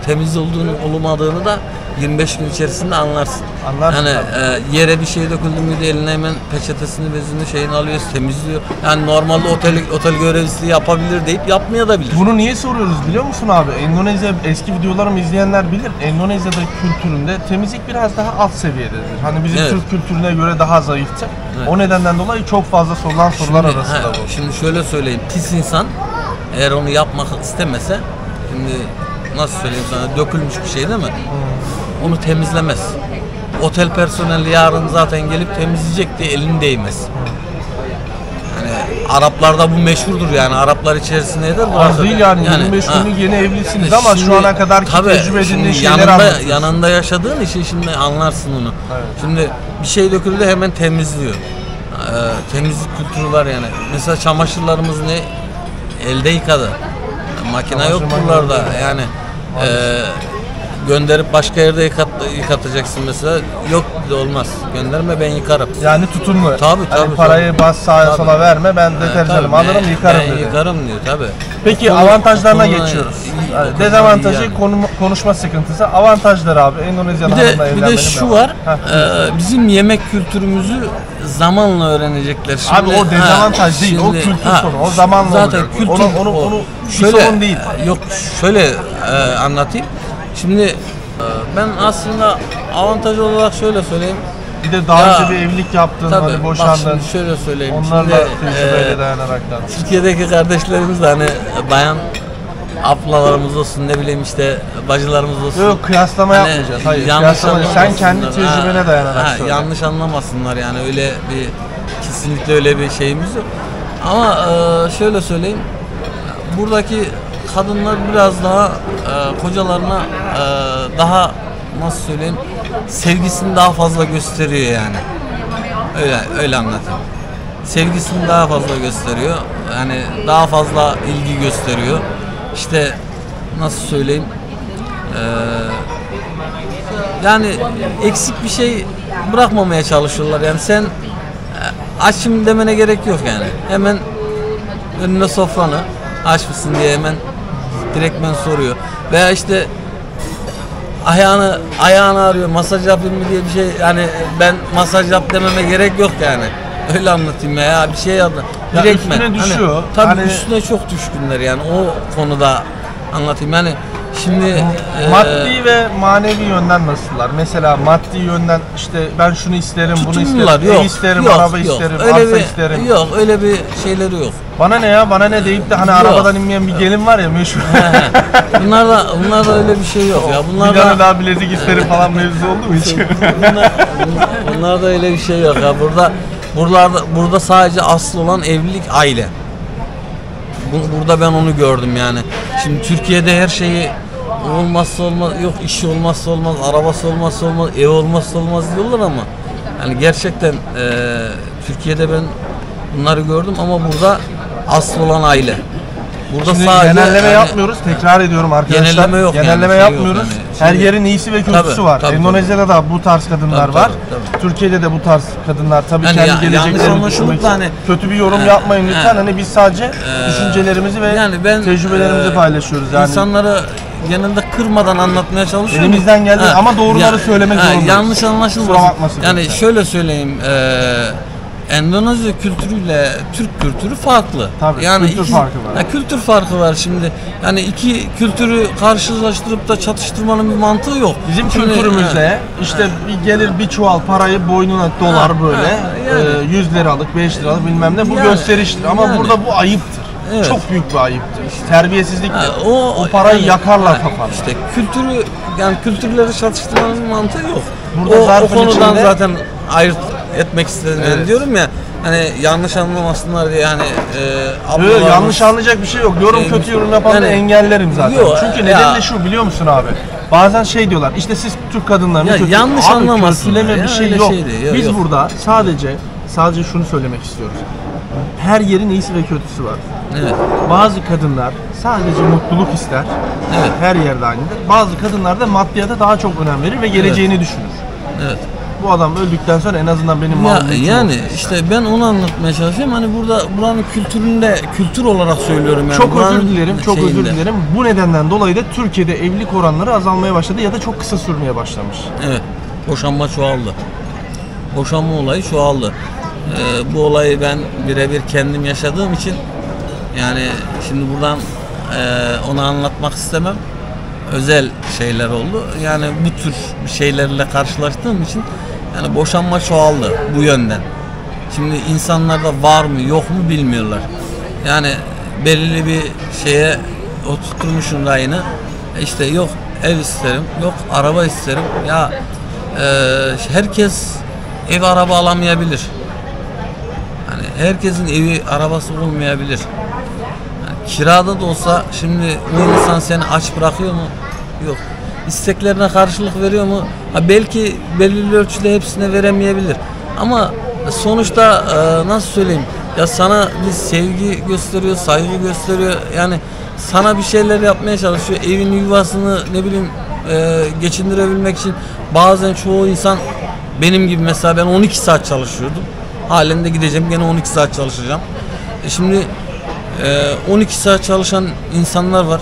[SPEAKER 2] temiz olduğunu olmadığını da 25 gün içerisinde anlarsın.
[SPEAKER 4] Anlarsın
[SPEAKER 2] Yani yere bir şey döküldü mü de eline hemen peçetesini, bezini, şeyini alıyor, temizliyor. Yani normalde otel görevlisi yapabilir deyip yapmayabilir.
[SPEAKER 4] Bunu niye soruyoruz biliyor musun abi? Endonezya, eski videolarımı izleyenler bilir. Endonezya'da kültüründe temizlik biraz daha alt seviyededir. Hani bizim
[SPEAKER 2] Evet.
[SPEAKER 4] Türk kültürüne göre daha zayıftır.
[SPEAKER 2] Evet.
[SPEAKER 4] O nedenden dolayı çok fazla sorulan sorular arasında bu.
[SPEAKER 2] Şimdi şöyle söyleyeyim, pis insan eğer onu yapmak istemese, şimdi nasıl söyleyeyim sana, dökülmüş bir şey değil mi? Onu temizlemez. Otel personeli yarın zaten gelip temizleyecek diye elini değmez. Yani Araplarda bu meşhurdur, yani Araplar içerisinde eder.
[SPEAKER 4] Az değil yani, 25
[SPEAKER 2] ha.
[SPEAKER 4] günlük yeni evlisiniz ama
[SPEAKER 2] Şimdi,
[SPEAKER 4] şu ana kadar ki
[SPEAKER 2] tabii,
[SPEAKER 4] tecrübe edindiğin
[SPEAKER 2] şimdi
[SPEAKER 4] şeyleri anlatıyorsun.
[SPEAKER 2] yanında yaşadığın için şimdi anlarsın onu.
[SPEAKER 4] Evet.
[SPEAKER 2] Şimdi bir şey döküldü hemen temizliyor. Temizlik kültürü var yani. Mesela çamaşırlarımız ne? Elde yıkadı. Makine yok
[SPEAKER 4] Çamaşır
[SPEAKER 2] buralarda
[SPEAKER 4] makinesi.
[SPEAKER 2] yani. Gönderip başka yerde yıkatacaksın mesela. Yok olmaz. Gönderme, ben yıkarım.
[SPEAKER 4] Yani tutumlu.
[SPEAKER 2] Tabii,
[SPEAKER 4] Hani
[SPEAKER 2] tabii,
[SPEAKER 4] parayı bas sağa
[SPEAKER 2] Tabii.
[SPEAKER 4] sola verme, ben deterjanımı
[SPEAKER 2] Tabii,
[SPEAKER 4] alırım yıkarım
[SPEAKER 2] ben
[SPEAKER 4] dedi.
[SPEAKER 2] yıkarım diyor tabii.
[SPEAKER 4] Peki
[SPEAKER 2] Konu-
[SPEAKER 4] avantajlarına
[SPEAKER 2] konuna
[SPEAKER 4] geçiyoruz.
[SPEAKER 2] iyi,
[SPEAKER 4] Yani
[SPEAKER 2] o
[SPEAKER 4] dezavantajı
[SPEAKER 2] yani.
[SPEAKER 4] konuşma sıkıntısı. Avantajları abi Endonezyalı
[SPEAKER 2] Bir
[SPEAKER 4] hanımla
[SPEAKER 2] de
[SPEAKER 4] evlenmenin
[SPEAKER 2] şu
[SPEAKER 4] ne
[SPEAKER 2] var.
[SPEAKER 4] Heh.
[SPEAKER 2] Bizim yemek kültürümüzü zamanla öğrenecekler.
[SPEAKER 4] Abi o dezavantaj değil, o kültür sorunu. O zamanla
[SPEAKER 2] zaten
[SPEAKER 4] olacak.
[SPEAKER 2] kültür
[SPEAKER 4] Onu bir
[SPEAKER 2] şöyle,
[SPEAKER 4] sorun değil.
[SPEAKER 2] Yok şöyle anlatayım. Şimdi ben aslında avantaj olarak şöyle söyleyeyim.
[SPEAKER 4] Bir de daha
[SPEAKER 2] Ya,
[SPEAKER 4] önce bir evlilik yaptın,
[SPEAKER 2] Tabii,
[SPEAKER 4] hani
[SPEAKER 2] bak
[SPEAKER 4] boşandın.
[SPEAKER 2] şimdi şöyle söyleyeyim.
[SPEAKER 4] Onlarla
[SPEAKER 2] Şimdi,
[SPEAKER 4] tecrübeyle dayanaraktan.
[SPEAKER 2] Türkiye'deki kardeşlerimiz de hani bayan ablalarımız olsun, ne bileyim işte bacılarımız olsun.
[SPEAKER 4] Yok kıyaslama
[SPEAKER 2] Hani
[SPEAKER 4] yapmayacağız. Hayır
[SPEAKER 2] yanlış
[SPEAKER 4] kıyaslama değil. Sen kendi
[SPEAKER 2] anlamasınlar.
[SPEAKER 4] tecrübene dayanarak söyle.
[SPEAKER 2] Yanlış anlamasınlar yani, öyle bir kesinlikle öyle bir şeyimiz yok. Ama şöyle söyleyeyim. Buradaki kadınlar biraz daha kocalarına daha nasıl söyleyeyim, sevgisini daha fazla gösteriyor yani. Öyle anlatayım. Sevgisini daha fazla gösteriyor. Yani daha fazla ilgi gösteriyor. İşte nasıl söyleyeyim? Yani eksik bir şey bırakmamaya çalışıyorlar. Yani sen açım demene gerek yok yani. Hemen önüne sofranı aç mısın diye hemen direktmen soruyor. Veya işte ayağını arıyor, masaj yapayım mı diye bir şey, yani ben masaj yap dememe gerek yok yani. Öyle anlatayım ya bir şey yapma.
[SPEAKER 4] Ya
[SPEAKER 2] Direktmen.
[SPEAKER 4] üstüne düşüyor.
[SPEAKER 2] Tabii
[SPEAKER 4] Hani-
[SPEAKER 2] üstüne çok düşkünler yani, o konuda anlatayım yani. Şimdi
[SPEAKER 4] Maddi ve manevi yönden nasıllar? Mesela maddi yönden işte ben şunu isterim, bunu
[SPEAKER 2] tutumlular,
[SPEAKER 4] isterim, ev isterim, araba
[SPEAKER 2] yok.
[SPEAKER 4] isterim,
[SPEAKER 2] Öyle
[SPEAKER 4] arsa
[SPEAKER 2] bir,
[SPEAKER 4] isterim.
[SPEAKER 2] Yok öyle bir şeyleri yok.
[SPEAKER 4] Bana ne ya, bana ne deyip de hani
[SPEAKER 2] Yok.
[SPEAKER 4] arabadan inmeyen bir gelin var ya meşhur.
[SPEAKER 2] Bunlarda öyle bir şey yok ya.
[SPEAKER 4] Bir
[SPEAKER 2] Bunlarda
[SPEAKER 4] tane daha bilezik isterim falan mevzu oldu mu hiç?
[SPEAKER 2] bunlarda öyle bir şey yok ya. Burada sadece asıl olan evlilik, aile. Burada ben onu gördüm yani. Şimdi Türkiye'de her şeyi olmazsa olmaz, yok işi olmazsa olmaz, arabası olmazsa olmaz, ev olmazsa olmaz diyorlar ama yani gerçekten Türkiye'de ben bunları gördüm ama burada asıl olan aile. Burada
[SPEAKER 4] Şimdi
[SPEAKER 2] sadece
[SPEAKER 4] genelleme
[SPEAKER 2] yani-
[SPEAKER 4] yapmıyoruz. Tekrar ediyorum arkadaşlar.
[SPEAKER 2] Genelleme yok yani,
[SPEAKER 4] Genelleme
[SPEAKER 2] şey yok
[SPEAKER 4] yapmıyoruz.
[SPEAKER 2] yani.
[SPEAKER 4] Her
[SPEAKER 2] Şimdi-
[SPEAKER 4] yerin iyisi ve kötüsü
[SPEAKER 2] Tabii,
[SPEAKER 4] var.
[SPEAKER 2] tabii,
[SPEAKER 4] Endonezya'da da bu tarz kadınlar
[SPEAKER 2] Tabii,
[SPEAKER 4] var.
[SPEAKER 2] tabii.
[SPEAKER 4] Türkiye'de de bu tarz kadınlar. Tabii
[SPEAKER 2] Yani
[SPEAKER 4] kendi
[SPEAKER 2] yanlış
[SPEAKER 4] geleceklerini
[SPEAKER 2] anlaşılıp
[SPEAKER 4] düşünmek
[SPEAKER 2] da hani-
[SPEAKER 4] kötü bir yorum yapmayın lütfen. Hani biz sadece düşüncelerimizi ve
[SPEAKER 2] yani ben
[SPEAKER 4] tecrübelerimizi paylaşıyoruz. Yani
[SPEAKER 2] insanları genelde kırmadan anlatmaya çalışıyorum.
[SPEAKER 4] Elimizden geldiği ama doğruları söylemek zorundayız.
[SPEAKER 2] Yanlış anlaşılmasın.
[SPEAKER 4] Kusura bakmasın
[SPEAKER 2] Yani
[SPEAKER 4] lütfen.
[SPEAKER 2] şöyle söyleyeyim, Endonezya kültürüyle Türk kültürü farklı.
[SPEAKER 4] Tabii, kültür farkı var.
[SPEAKER 2] Kültür farkı var şimdi. Yani iki kültürü karşılaştırıp da çatıştırmanın bir mantığı yok.
[SPEAKER 4] Bizim
[SPEAKER 2] Şimdi,
[SPEAKER 4] kültürümüzde işte bir gelir bir çuval parayı boynuna dolar böyle
[SPEAKER 2] yani.
[SPEAKER 4] 100 liralık 5 liralık bilmem ne bu
[SPEAKER 2] Yani,
[SPEAKER 4] gösteriştir ama
[SPEAKER 2] yani.
[SPEAKER 4] burada bu ayıptır.
[SPEAKER 2] Evet.
[SPEAKER 4] Çok büyük bir ayıptır. Terbiyesizliktir.
[SPEAKER 2] O
[SPEAKER 4] O parayı
[SPEAKER 2] yani,
[SPEAKER 4] yakarlar
[SPEAKER 2] yani
[SPEAKER 4] kafanda.
[SPEAKER 2] İşte kültürü yani kültürleri çatıştırmanın bir mantığı yok.
[SPEAKER 4] Burada
[SPEAKER 2] O
[SPEAKER 4] zarfın
[SPEAKER 2] konudan
[SPEAKER 4] içinde-
[SPEAKER 2] zaten ayırt etmek istedim.
[SPEAKER 4] Evet.
[SPEAKER 2] Yani diyorum ya hani yanlış anlamasınlar diye hani
[SPEAKER 4] Yok,
[SPEAKER 2] ablalarımız-
[SPEAKER 4] yanlış anlayacak bir şey yok. Kötü yorum yapanı
[SPEAKER 2] yani-
[SPEAKER 4] engellerim zaten.
[SPEAKER 2] Yok,
[SPEAKER 4] Çünkü
[SPEAKER 2] ya.
[SPEAKER 4] nedeni de şu biliyor musun abi? Bazen şey diyorlar işte siz Türk kadınlarını
[SPEAKER 2] Ya
[SPEAKER 4] kötü...
[SPEAKER 2] yanlış
[SPEAKER 4] Abi,
[SPEAKER 2] anlamasınlar
[SPEAKER 4] kötüleme
[SPEAKER 2] ya,
[SPEAKER 4] bir şey
[SPEAKER 2] öyle
[SPEAKER 4] yok.
[SPEAKER 2] şey değil, yok,
[SPEAKER 4] Biz
[SPEAKER 2] yok.
[SPEAKER 4] burada sadece şunu söylemek istiyoruz. Her yerin iyisi ve kötüsü var.
[SPEAKER 2] Evet.
[SPEAKER 4] Bazı kadınlar sadece mutluluk ister.
[SPEAKER 2] Evet.
[SPEAKER 4] Her yerde aynıdır. Bazı kadınlar da maddiyata daha çok önem verir ve geleceğini düşünür.
[SPEAKER 2] Evet.
[SPEAKER 4] Bu adam öldükten sonra en azından benim malım mülküm
[SPEAKER 2] Yani
[SPEAKER 4] olsun ister.
[SPEAKER 2] işte ben onu anlatmaya çalışıyorum. Hani buranın kültüründe kültür olarak söylüyorum yani.
[SPEAKER 4] Çok
[SPEAKER 2] Buranın
[SPEAKER 4] özür dilerim, çok
[SPEAKER 2] şeyinde.
[SPEAKER 4] özür dilerim. Bu nedenden dolayı da Türkiye'de evlilik oranları azalmaya başladı ya da çok kısa sürmeye başlamış.
[SPEAKER 2] Evet. Boşanma çoğaldı. Boşanma olayı çoğaldı. Bu olayı ben birebir kendim yaşadığım için yani şimdi buradan onu anlatmak istemem. Özel şeyler oldu. Yani bu tür şeylerle karşılaştığım için yani boşanma çoğaldı bu yönden. Şimdi insanlarda var mı yok mu bilmiyorlar. Yani belirli bir şeye oturtmuşsun rayını. İşte yok ev isterim, yok araba isterim. Ya herkes ev araba alamayabilir. Yani herkesin evi arabası olmayabilir. Yani kirada da olsa şimdi o insan seni aç bırakıyor mu? Yok. İsteklerine karşılık veriyor mu? Ha belki belirli ölçüde hepsine veremeyebilir. Ama sonuçta nasıl söyleyeyim? Ya sana bir sevgi gösteriyor, saygı gösteriyor. Yani sana bir şeyler yapmaya çalışıyor. Evini, yuvasını ne bileyim geçindirebilmek için bazen çoğu insan benim gibi mesela ben 12 saat çalışıyordum. Halen de gideceğim gene 12 saat çalışacağım. Şimdi 12 saat çalışan insanlar var.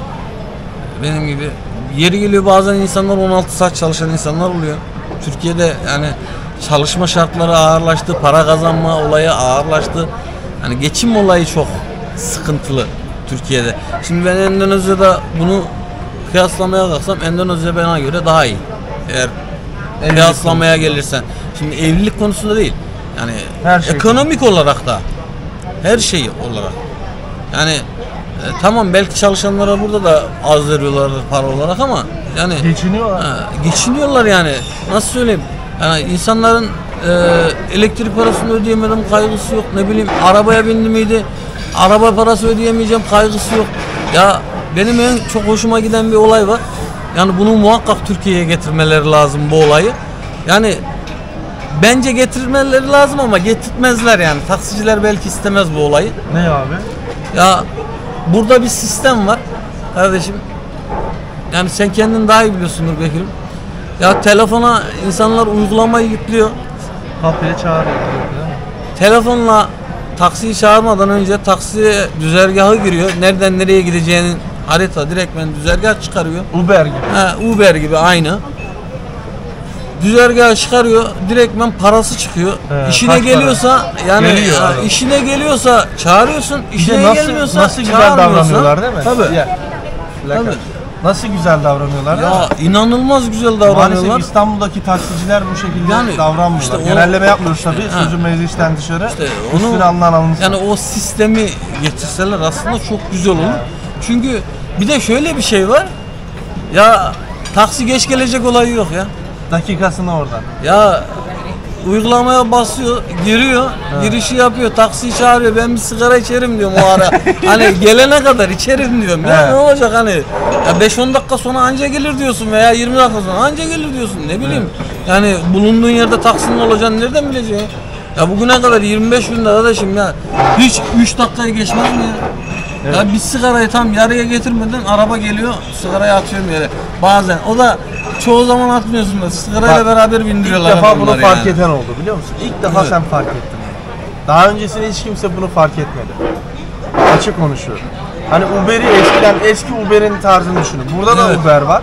[SPEAKER 2] Benim gibi. Yeri geliyor bazen insanlar 16 saat çalışan insanlar oluyor. Türkiye'de yani çalışma şartları ağırlaştı, para kazanma olayı ağırlaştı. Yani geçim olayı çok sıkıntılı Türkiye'de. Şimdi ben Endonezya'da bunu kıyaslamaya kalksam Endonezya bana göre daha iyi. Eğer kıyaslamaya gelirsen. Şimdi evlilik konusunda değil. Yani
[SPEAKER 4] Her şey
[SPEAKER 2] ekonomik olarak da her şey olarak. Yani tamam belki çalışanlara burada da az veriyorlardır para olarak ama yani
[SPEAKER 4] Geçiniyorlar.
[SPEAKER 2] geçiniyorlar yani. Nasıl söyleyeyim? Yani insanların elektrik parasını ödeyemedim kaygısı yok. Ne bileyim arabaya bindi miydi? Araba parası ödeyemeyeceğim kaygısı yok. Ya benim en çok hoşuma giden bir olay var. Yani bunu muhakkak Türkiye'ye getirmeleri lazım bu olayı. Yani bence getirmeleri lazım ama getirtmezler yani. Taksiciler belki istemez bu olayı.
[SPEAKER 4] Ne abi?
[SPEAKER 2] Ya burada bir sistem var kardeşim. Yani sen kendin daha iyi biliyorsundur Bekir'im. Ya telefona insanlar uygulamayı yüklüyor.
[SPEAKER 4] Kapıya çağırıyor. Değil mi?
[SPEAKER 2] Telefonla taksiyi çağırmadan önce taksiye düzergahı giriyor. Nereden nereye gideceğinin harita direktmen düzergah çıkarıyor.
[SPEAKER 4] Uber gibi.
[SPEAKER 2] Uber gibi aynı. Düzergahı çıkarıyor, direktmen parası çıkıyor. İşine
[SPEAKER 4] kaç para?
[SPEAKER 2] geliyorsa yani
[SPEAKER 4] Geliyor abi.
[SPEAKER 2] işine geliyorsa çağırıyorsun,
[SPEAKER 4] Bir
[SPEAKER 2] işine
[SPEAKER 4] de
[SPEAKER 2] gelmiyorsa
[SPEAKER 4] nasıl güzel
[SPEAKER 2] çağırmıyorsun.
[SPEAKER 4] davranıyorlar değil mi?
[SPEAKER 2] Tabii.
[SPEAKER 4] Ya,
[SPEAKER 2] Tabii.
[SPEAKER 4] Nasıl güzel davranıyorlar değil mi?
[SPEAKER 2] Ya inanılmaz güzel
[SPEAKER 4] Maalesef
[SPEAKER 2] davranıyorlar.
[SPEAKER 4] İstanbul'daki taksiciler bu şekilde
[SPEAKER 2] Yani
[SPEAKER 4] davranmıyorlar.
[SPEAKER 2] işte o-
[SPEAKER 4] Genelleme yapmıyoruz
[SPEAKER 2] işte,
[SPEAKER 4] tabii.
[SPEAKER 2] ha.
[SPEAKER 4] Sözün meclisten dışarı.
[SPEAKER 2] İşte
[SPEAKER 4] Üstüne alınan alınsın.
[SPEAKER 2] yani o sistemi getirseler aslında çok güzel olur. Çünkü bir de şöyle bir şey var. Ya taksi geç gelecek olayı yok ya.
[SPEAKER 4] Dakikasını oradan.
[SPEAKER 2] Ya uygulamaya basıyor, giriyor, girişi yapıyor, taksiyi çağırıyor. Ben bir sigara içerim diyorum o ara. Hani gelene kadar içerim diyorum. Ya
[SPEAKER 4] He.
[SPEAKER 2] ne olacak hani? Ya 5-10 dakika sonra anca gelir diyorsun veya 20 dakika sonra anca gelir diyorsun. Ne bileyim. Yani bulunduğun yerde taksinin olacağını nereden bileceksin? Ya bugüne kadar 25 günde kardeşim ya hiç 3 dakikayı geçmez mi ya?
[SPEAKER 4] Evet.
[SPEAKER 2] Ya bir sigarayı tam yarıya getirmeden araba geliyor, sigarayı atıyorum yere. Bazen o da çoğu zaman atmıyorsun da sigarayla
[SPEAKER 4] Bak,
[SPEAKER 2] beraber
[SPEAKER 4] İlk
[SPEAKER 2] bindiriyorlar.
[SPEAKER 4] defa bunu
[SPEAKER 2] bunları
[SPEAKER 4] fark
[SPEAKER 2] yani.
[SPEAKER 4] eden oldu biliyor musun? İlk defa
[SPEAKER 2] Evet.
[SPEAKER 4] sen fark ettin. Daha öncesinde hiç kimse bunu fark etmedi. Açık konuşuyorum. Hani Uber'i eskiden eski Uber'in tarzını düşünün. Burada da
[SPEAKER 2] Evet.
[SPEAKER 4] Uber var.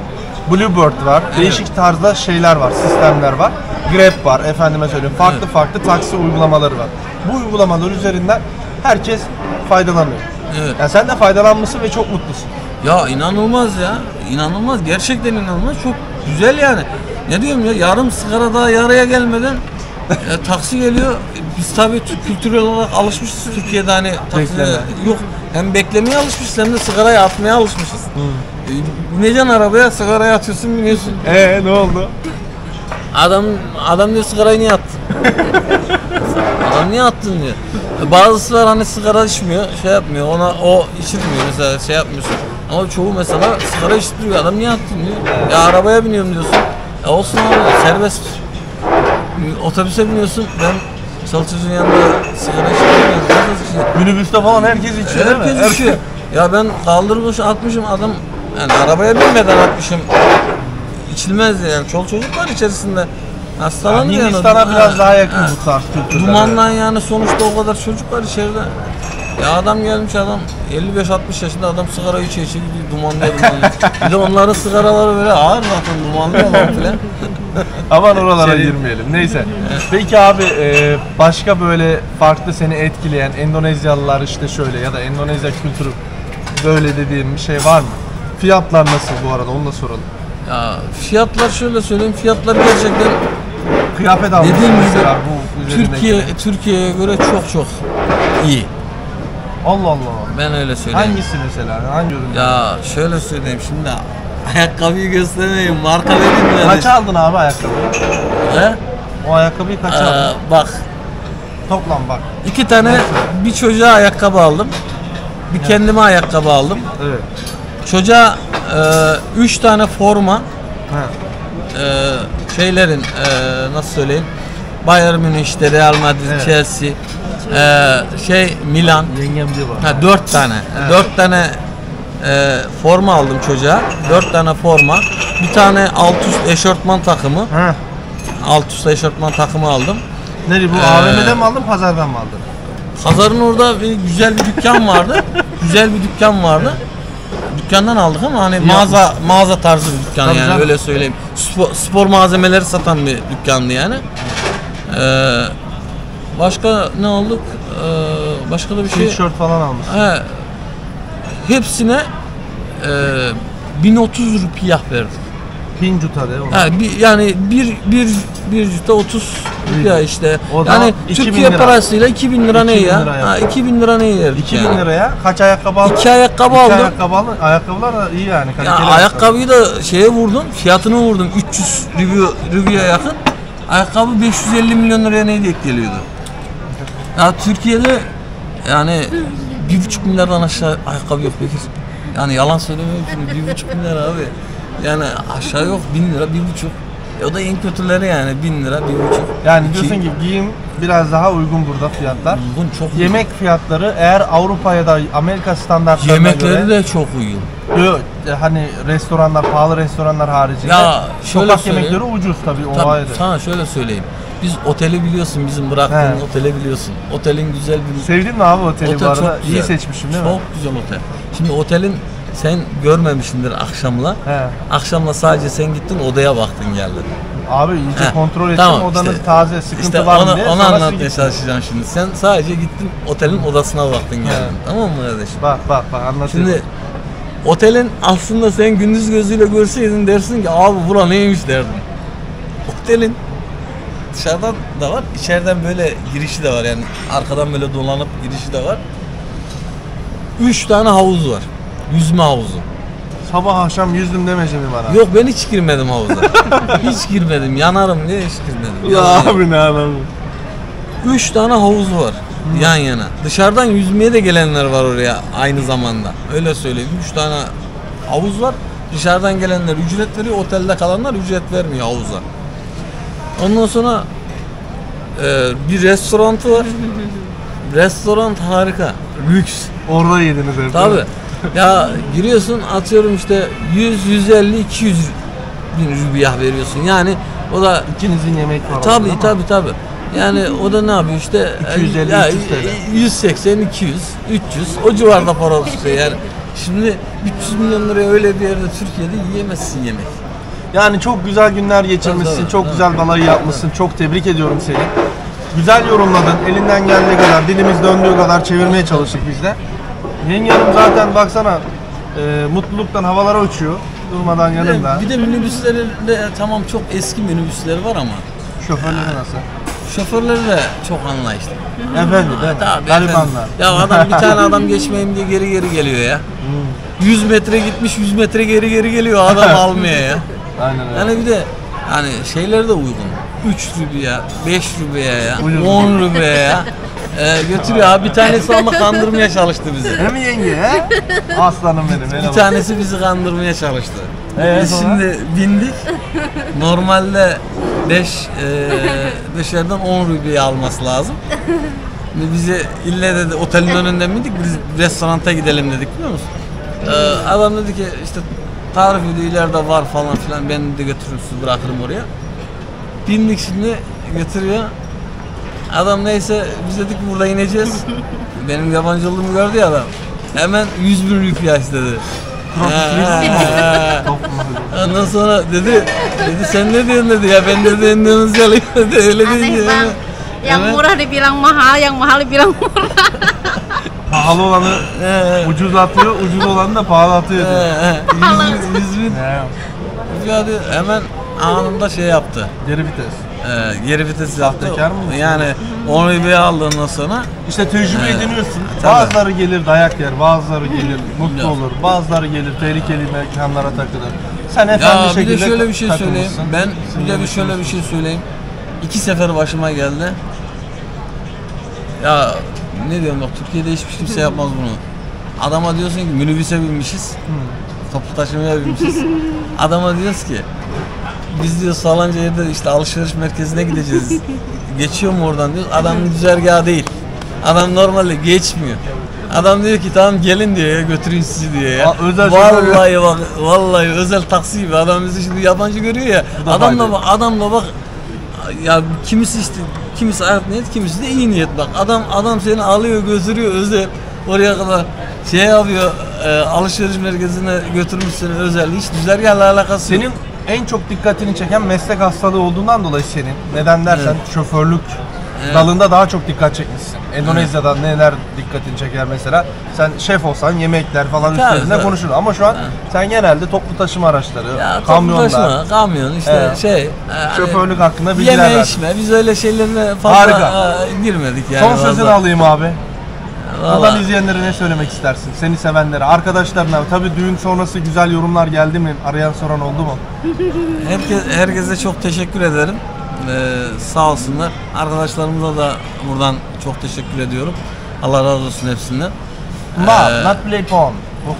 [SPEAKER 4] Bluebird var. Değişik tarzda şeyler var, sistemler var. Grab var, efendime söyleyeyim. Farklı farklı taksi uygulamaları var. Bu uygulamalar üzerinden herkes faydalanıyor.
[SPEAKER 2] Evet.
[SPEAKER 4] Yani sen de faydalanmışsın ve çok mutlusun.
[SPEAKER 2] Ya inanılmaz ya. İnanılmaz. Gerçekten inanılmaz. Çok güzel yani. Ne diyorum ya, yarım sigara daha yarıya gelmeden taksi geliyor. Biz tabii kültürel olarak alışmışız Türkiye'de hani takside
[SPEAKER 4] Bekleme.
[SPEAKER 2] yok. Hem beklemeye alışmışız hem de sigarayı atmaya alışmışız. Bineceksin arabaya, sigarayı atıyorsun, biniyorsun.
[SPEAKER 4] Ne oldu?
[SPEAKER 2] Adam diyor sigarayı niye attın? Adam niye attın diyor. Bazısı var hani sigara içmiyor, şey yapmıyor, ona o içirmiyor mesela, şey yapmıyorsun. Ama çoğu mesela sigara içtiriyor, adam niye attın diyor. Ya arabaya biniyorum diyorsun. Olsun abi, serbest. Otobüse biniyorsun, ben çalışıyorsun yanında sigara içmiyorum.
[SPEAKER 4] Minibüste falan herkes içiyor değil mi?
[SPEAKER 2] Herkes içiyor. Ya ben kaldırmış atmışım adam, yani arabaya binmeden atmışım. İçilmez yani, çoluk çocuk var içerisinde. Hastalandı yani.
[SPEAKER 4] Hindistan'a biraz daha yakın bu tarz kültürler.
[SPEAKER 2] Dumandan yani sonuçta o kadar çocuk var içeride. Ya adam gelmiş, adam 55-60 yaşında adam sigara içe gidiyor, dumanlıyor. Bir de onların sigaraları böyle ağır zaten, dumanlıyor lan filan.
[SPEAKER 4] Aman oralara girmeyelim. Neyse. Peki abi başka böyle farklı seni etkileyen Endonezyalılar işte şöyle ya da Endonezya kültürü böyle dediğin bir şey var mı? Fiyatlar nasıl bu arada, onu da soralım.
[SPEAKER 2] Ya fiyatlar şöyle söyleyeyim, fiyatlar gerçekten
[SPEAKER 4] Kıyafet almışsın
[SPEAKER 2] dediğim gibi
[SPEAKER 4] mesela bu üzerindeki.
[SPEAKER 2] Türkiye'ye göre çok iyi.
[SPEAKER 4] Allah Allah.
[SPEAKER 2] Ben öyle söyleyeyim.
[SPEAKER 4] Hangisi mesela? Hangi ürün?
[SPEAKER 2] Ya şöyle söyleyeyim şimdi, ayakkabıyı göstermeyeyim, marka vereyim mi?
[SPEAKER 4] Kaç aldın abi ayakkabıyı?
[SPEAKER 2] He?
[SPEAKER 4] O ayakkabıyı kaç aldın?
[SPEAKER 2] Bak,
[SPEAKER 4] Toplam bak.
[SPEAKER 2] 2 tane bir çocuğa ayakkabı aldım. Bir kendime ayakkabı aldım.
[SPEAKER 4] Evet.
[SPEAKER 2] Çocuğa 3 tane forma,
[SPEAKER 4] Ha.
[SPEAKER 2] şeylerin nasıl söyleyeyim? Bayern Münih, işte Real Madrid,
[SPEAKER 4] Evet.
[SPEAKER 2] Chelsea, Milan.
[SPEAKER 4] Yengemci var.
[SPEAKER 2] 4 tane.
[SPEAKER 4] Evet.
[SPEAKER 2] 4 tane forma aldım çocuğa. 4 tane forma. Bir tane alt üst eşortman takımı.
[SPEAKER 4] Ha.
[SPEAKER 2] Alt üst eşortman takımı aldım.
[SPEAKER 4] Nerede bu? AVM'den mi aldın, pazardan mı aldın?
[SPEAKER 2] Pazarın orada güzel bir dükkan vardı. Güzel bir dükkan vardı. Dükkandan aldık ama hani mağaza tarzı bir dükkan.
[SPEAKER 4] Tabii
[SPEAKER 2] yani
[SPEAKER 4] canım.
[SPEAKER 2] öyle söyleyeyim. Spor malzemeleri satan bir dükkandı yani. Başka ne aldık? Başka da bir şey.
[SPEAKER 4] Tişört falan almış.
[SPEAKER 2] Hepsine 1030 rupiah verdim.
[SPEAKER 4] 1000 juta de onu.
[SPEAKER 2] Yani bir juta 30 rupiah işte.
[SPEAKER 4] O da
[SPEAKER 2] Yani
[SPEAKER 4] 2000
[SPEAKER 2] Türkiye
[SPEAKER 4] lira.
[SPEAKER 2] parasıyla 2000 lira ne
[SPEAKER 4] 2000
[SPEAKER 2] ya?
[SPEAKER 4] lira yapıyor.
[SPEAKER 2] 2000 lira ne yerdik
[SPEAKER 4] 2000
[SPEAKER 2] yani?
[SPEAKER 4] liraya kaç ayakkabı aldın?
[SPEAKER 2] 2 ayakkabı
[SPEAKER 4] İki
[SPEAKER 2] aldım.
[SPEAKER 4] ayakkabı aldın. Ayakkabılar da iyi yani.
[SPEAKER 2] Ya
[SPEAKER 4] kaliteli
[SPEAKER 2] ayakkabıyı da şeye vurdum, fiyatını vurdum, 300 rupiye yakın. Ayakkabı 550 milyon liraya neydi denk geliyordu. Ya Türkiye'de yani 1,5 milyardan aşağı ayakkabı yok Bekir. Yani yalan söylemiyorum şimdi, 1,5 milyar abi. Yani aşağı yok, 1000 lira, 1,5. O da en kötüleri yani 1000 lira, 1,5.
[SPEAKER 4] Yani diyorsun ki giyim biraz daha uygun burada fiyatlar.
[SPEAKER 2] Uygun, çok uygun.
[SPEAKER 4] Yemek fiyatları eğer Avrupa ya da Amerika standartlarına
[SPEAKER 2] Yemekleri
[SPEAKER 4] göre
[SPEAKER 2] de çok uygun.
[SPEAKER 4] hani restoranlar, pahalı restoranlar haricinde
[SPEAKER 2] Ya şöyle
[SPEAKER 4] sokak
[SPEAKER 2] söyleyeyim.
[SPEAKER 4] yemekleri ucuz tabii o
[SPEAKER 2] Tabii,
[SPEAKER 4] ayrı.
[SPEAKER 2] sana şöyle söyleyeyim. Biz oteli biliyorsun, bizim bıraktığımız
[SPEAKER 4] He.
[SPEAKER 2] oteli biliyorsun. Otelin güzel bir...
[SPEAKER 4] Sevdin mi abi oteli
[SPEAKER 2] Otel
[SPEAKER 4] bu arada?
[SPEAKER 2] çok güzel.
[SPEAKER 4] İyi seçmişim değil mi?
[SPEAKER 2] Çok güzel otel. Şimdi otelin sen görmemişsindir akşamla.
[SPEAKER 4] He.
[SPEAKER 2] Akşamla sadece sen gittin odaya baktın geldin.
[SPEAKER 4] Abi iyice
[SPEAKER 2] Heh,
[SPEAKER 4] kontrol ettim
[SPEAKER 2] tamam,
[SPEAKER 4] odanız
[SPEAKER 2] işte.
[SPEAKER 4] taze, sıkıntı
[SPEAKER 2] İşte
[SPEAKER 4] var mı
[SPEAKER 2] onu,
[SPEAKER 4] diye.
[SPEAKER 2] onu
[SPEAKER 4] Sonrası
[SPEAKER 2] anlatmaya
[SPEAKER 4] gittim.
[SPEAKER 2] çalışacağım şimdi. Sen sadece gittin otelin odasına baktın geldin. Tamam mı kardeşim?
[SPEAKER 4] Bak anlatıyorum.
[SPEAKER 2] Şimdi otelin aslında sen gündüz gözüyle görseydin dersin ki abi bura neymiş derdin. Otelin dışarıdan da var, içeriden böyle girişi de var yani arkadan böyle dolanıp girişi de var. 3 tane havuz var. Yüzme havuzu.
[SPEAKER 4] Sabah akşam yüzdüm demeyeceğim mi bana?
[SPEAKER 2] Yok ben hiç girmedim havuza. Hiç girmedim. Yanarım diye hiç girmedim.
[SPEAKER 4] Ya
[SPEAKER 2] Yani
[SPEAKER 4] abi ne anlamı?
[SPEAKER 2] 3 tane havuz var yan yana. Dışarıdan yüzmeye de gelenler var oraya aynı zamanda. Öyle söyleyeyim. 3 tane havuz var. Dışarıdan gelenler ücret veriyor. Otelde kalanlar ücret vermiyor havuza. Ondan sonra bir restoranı var. Restoran harika. Lüks.
[SPEAKER 4] Orada yediniz hep.
[SPEAKER 2] Tabii. Ya giriyorsun atıyorum işte 100, 150, 200 bin rupiah veriyorsun. Yani o da
[SPEAKER 4] İkinizin yemek var.
[SPEAKER 2] tabii. Yani o da ne yapıyor işte
[SPEAKER 4] 250,
[SPEAKER 2] ya,
[SPEAKER 4] 300 TL.
[SPEAKER 2] 180, 200, 300 o civarda para tutuyor yani. Şimdi 300 milyon liraya öyle bir yerde Türkiye'de yiyemezsin yemek.
[SPEAKER 4] Yani çok güzel günler geçirmişsin,
[SPEAKER 2] Tabii,
[SPEAKER 4] çok
[SPEAKER 2] tabii.
[SPEAKER 4] güzel balayı yapmışsın. Çok tebrik ediyorum seni. Güzel yorumladın. Elinden geldiği kadar, dilimiz döndüğü kadar çevirmeye çalıştık biz de. Yenge hanım zaten baksana mutluluktan havalara uçuyor. Durmadan yanında.
[SPEAKER 2] Bir de minibüslerinde tamam çok eski minibüsleri var ama
[SPEAKER 4] Şoförleri nasıl?
[SPEAKER 2] şoförleri de çok anlayışlı.
[SPEAKER 4] Efendim, değil mi?
[SPEAKER 2] Tabii,
[SPEAKER 4] Garibanlar.
[SPEAKER 2] efendim. Ya adam bir tane adam geçmeyeyim diye geri geri geliyor ya. 100 metre gitmiş 100 metre geri geliyor adam almıyor ya.
[SPEAKER 4] Aynen öyle.
[SPEAKER 2] Yani bir de hani şeyler de uygun. 3 rupiye, 5 rupiye ya,
[SPEAKER 4] Ucuz.
[SPEAKER 2] 10 rupiye ya. Götürüyor abi bir tanesi ama kandırmaya çalıştı bizi.
[SPEAKER 4] Değil mi yenge he? Aslanım benim.
[SPEAKER 2] Bir
[SPEAKER 4] merhaba.
[SPEAKER 2] tanesi bizi kandırmaya çalıştı. Biz
[SPEAKER 4] sonra?
[SPEAKER 2] şimdi bindik. Normalde 5'erden 10 rupiye alması lazım. Bize ille dedi otelin önünden bindik biz restoranta gidelim dedik biliyor musun? Adam dedi ki işte tarif ediyor ileride var falan filan beni de götürürüm sizi bırakırım oraya. Bindik şimdi götürüyor. Adam neyse biz dedik ki burada ineceğiz. Benim yabancı olduğumu gördü ya adam. Hemen 100.000 rupiye istedi. Ondan sonra dedi sen ne diyorsun dedi ya ben dedi Endonezyalıyım dedi öyle
[SPEAKER 3] Aneh
[SPEAKER 2] deyince
[SPEAKER 3] bang, yang
[SPEAKER 2] hemen-
[SPEAKER 3] murah dibilang mahal, yang mahal dibilang murah.
[SPEAKER 4] Pahalı olanı ucuz atıyor, ucuz olanı da pahalı atıyor diyor.
[SPEAKER 2] 100.000
[SPEAKER 4] He.
[SPEAKER 2] fiyatı hemen anında şey yaptı.
[SPEAKER 4] Geri vites.
[SPEAKER 2] Geri vites yaptı.
[SPEAKER 4] Sahtekar mı?
[SPEAKER 2] Yani 10 rupiye aldığından sonra
[SPEAKER 4] İşte tecrübe ediniyorsun.
[SPEAKER 2] Tabii.
[SPEAKER 4] Bazıları gelir dayak yer, bazıları gelir mutlu
[SPEAKER 2] Yok.
[SPEAKER 4] olur, bazıları gelir tehlikeli mekanlara takılır. Sen efendi
[SPEAKER 2] ya bir
[SPEAKER 4] şekilde
[SPEAKER 2] de şöyle bir şey
[SPEAKER 4] takılmışsın.
[SPEAKER 2] söyleyeyim. Ben bir de şöyle bir şey söyleyeyim. 2 sefer başıma geldi. Ya ne diyorum bak Türkiye'de hiçbir kimse yapmaz bunu. Adama diyorsun ki minibüse binmişiz. Toplu taşımaya binmişiz. Adama diyoruz ki biz diyor falanca yerde işte alışveriş merkezine gideceğiz. Geçiyor mu oradan diyoruz. Adamın güzergahı değil. Adam normalde geçmiyor. Adam diyor ki tamam gelin diyor ya götüreyim sizi diyor ya.
[SPEAKER 4] Özel şoför
[SPEAKER 2] vallahi bak vallahi özel taksi gibi adam bizi şimdi yabancı görüyor ya.
[SPEAKER 4] da
[SPEAKER 2] Adamla bak ya kimisi işte kimisi art niyet kimisi de iyi niyet bak. Adam seni alıyor götürüyor özel oraya kadar şey yapıyor alışveriş merkezine götürmüş seni özel hiç güzergahla alakası yok.
[SPEAKER 4] Senin en çok dikkatini çeken meslek hastalığı olduğundan dolayı senin. Neden dersen şoförlük dalında daha çok dikkat çekmişsin. Endonezya'da neler dikkatini çeker mesela? Sen şef olsan yemekler falan
[SPEAKER 2] Tabii,
[SPEAKER 4] üstlerinde
[SPEAKER 2] tabii.
[SPEAKER 4] konuşurdun. Ama şu an sen genelde toplu taşıma araçları,
[SPEAKER 2] Ya, toplu
[SPEAKER 4] kamyonlar,
[SPEAKER 2] taşıma, kamyon işte
[SPEAKER 4] Evet.
[SPEAKER 2] hani
[SPEAKER 4] şoförlük hakkında bilgiler
[SPEAKER 2] yeme
[SPEAKER 4] ver.
[SPEAKER 2] içme biz öyle şeylerine fazla
[SPEAKER 4] Harika.
[SPEAKER 2] girmedik yani.
[SPEAKER 4] Son sözünü
[SPEAKER 2] fazla.
[SPEAKER 4] alayım abi. Buradan
[SPEAKER 2] Vallahi,
[SPEAKER 4] izleyenlere ne söylemek istersin? Seni sevenlere, arkadaşlarına. Tabii düğün sonrası güzel yorumlar geldi mi? Arayan soran oldu mu?
[SPEAKER 2] herkese çok teşekkür ederim. Sağ olsunlar. Arkadaşlarımıza da buradan çok teşekkür ediyorum. Allah razı olsun hepsinden.
[SPEAKER 4] Ma, not play porn.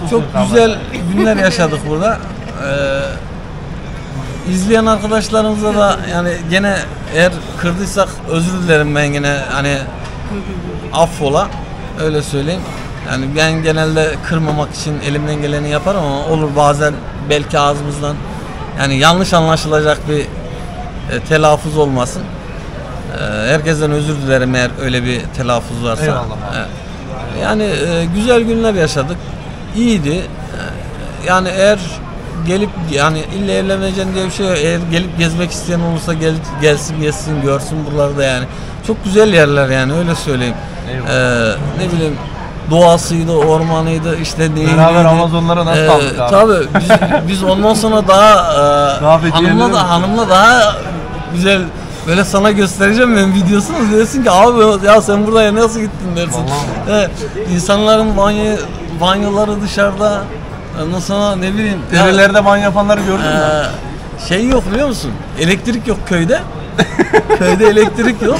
[SPEAKER 2] Çok güzel günler yaşadık burada. İzleyen arkadaşlarımıza da yani gene eğer kırdıysak özür dilerim ben gene hani affola öyle söyleyeyim. Yani ben genelde kırmamak için elimden geleni yaparım ama olur bazen belki ağzımızdan yani yanlış anlaşılacak bir telaffuz olmasın. Herkesten özür dilerim eğer öyle bir telaffuz varsa.
[SPEAKER 4] Eyvallah abi.
[SPEAKER 2] Yani güzel günler yaşadık. İyiydi. Yani eğer gelip yani illa evleneceksin diye bir şey yok. Eğer gelip gezmek isteyen olursa gelsin gezsin görsün buraları da yani. Çok güzel yerler yani öyle söyleyeyim. Ne bileyim doğasıydı, ormanıydı işte neydi.
[SPEAKER 4] Beraber Amazonlara nasıl kaldık abi?
[SPEAKER 2] Tabii biz ondan sonra daha
[SPEAKER 4] Daha fethiyeleri
[SPEAKER 2] hanımla daha güzel böyle sana göstereceğim ben videosunu dersin ki abi ya sen buraya nasıl gittin dersin. İnsanların banyoları dışarıda ondan sonra ne bileyim.
[SPEAKER 4] Derelerde banyo yapanları gördün mü?
[SPEAKER 2] Şey yok biliyor musun? Elektrik yok köyde. Köyde elektrik yok.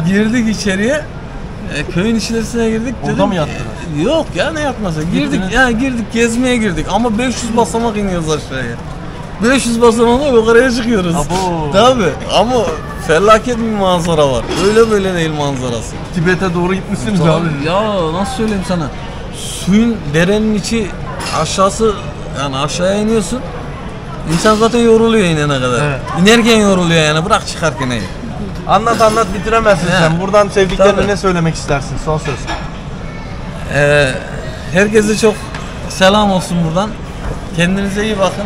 [SPEAKER 2] Girdik içeriye. Köyün içerisine girdik.
[SPEAKER 4] Orada
[SPEAKER 2] dedim,
[SPEAKER 4] mı yattınız?
[SPEAKER 2] Yok ya ne yatması. Girdik gezmeye girdik ama 500 basamak iniyoruz aşağıya. 500 basamakla yukarıya çıkıyoruz.
[SPEAKER 4] Abo.
[SPEAKER 2] Tabii ama felaket bir manzara var. Öyle böyle değil manzarası.
[SPEAKER 4] Tibet'e doğru gitmişsiniz abi.
[SPEAKER 2] Tabii, ya nasıl söyleyeyim sana? Suyun derenin içi aşağısı yani aşağıya iniyorsun. İnsan zaten yoruluyor inene kadar.
[SPEAKER 4] Evet.
[SPEAKER 2] İnerken yoruluyor yani bırak çıkarken iyi.
[SPEAKER 4] Anlat bitiremezsin
[SPEAKER 2] He.
[SPEAKER 4] sen. Buradan sevdiklerine
[SPEAKER 2] Tabii.
[SPEAKER 4] ne söylemek istersin? Son söz.
[SPEAKER 2] Herkese çok selam olsun buradan. Kendinize iyi bakın.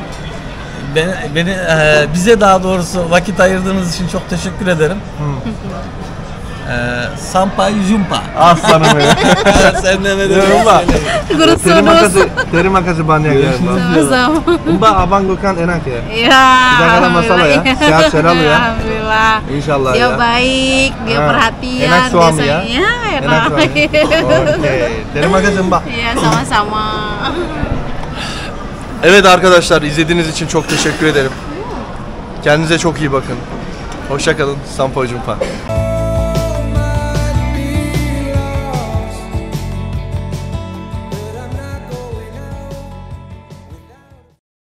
[SPEAKER 2] Bize daha doğrusu vakit ayırdığınız için çok teşekkür ederim. Sampai jumpa.
[SPEAKER 4] Aslanım benim.
[SPEAKER 2] Sen de ne
[SPEAKER 4] Diyorum bak.
[SPEAKER 3] Gurus-gurus.
[SPEAKER 4] Terima kasih banyak ya.
[SPEAKER 3] Sama-sama.
[SPEAKER 4] Mbak abang Gökhan enak ya.
[SPEAKER 3] Iya.
[SPEAKER 4] Tidak ada masalah ya.
[SPEAKER 3] alhamdulillah.
[SPEAKER 4] Sehat selalu ya.
[SPEAKER 3] Alhamdulillah.
[SPEAKER 4] İnşallah
[SPEAKER 3] Dia
[SPEAKER 4] ya.
[SPEAKER 3] baik, dia
[SPEAKER 4] Ah,
[SPEAKER 3] perhatian,
[SPEAKER 4] enak suami
[SPEAKER 3] dia
[SPEAKER 4] ya?
[SPEAKER 3] sayang. Ya,
[SPEAKER 4] Enak
[SPEAKER 3] enak.
[SPEAKER 4] suami. Oke. Terima kasih Mbak.
[SPEAKER 3] Iya, sama-sama.
[SPEAKER 1] Evet arkadaşlar, izlediğiniz için çok teşekkür ederim. Kendinize çok iyi bakın. Hoşça kalın. Sampai jumpa.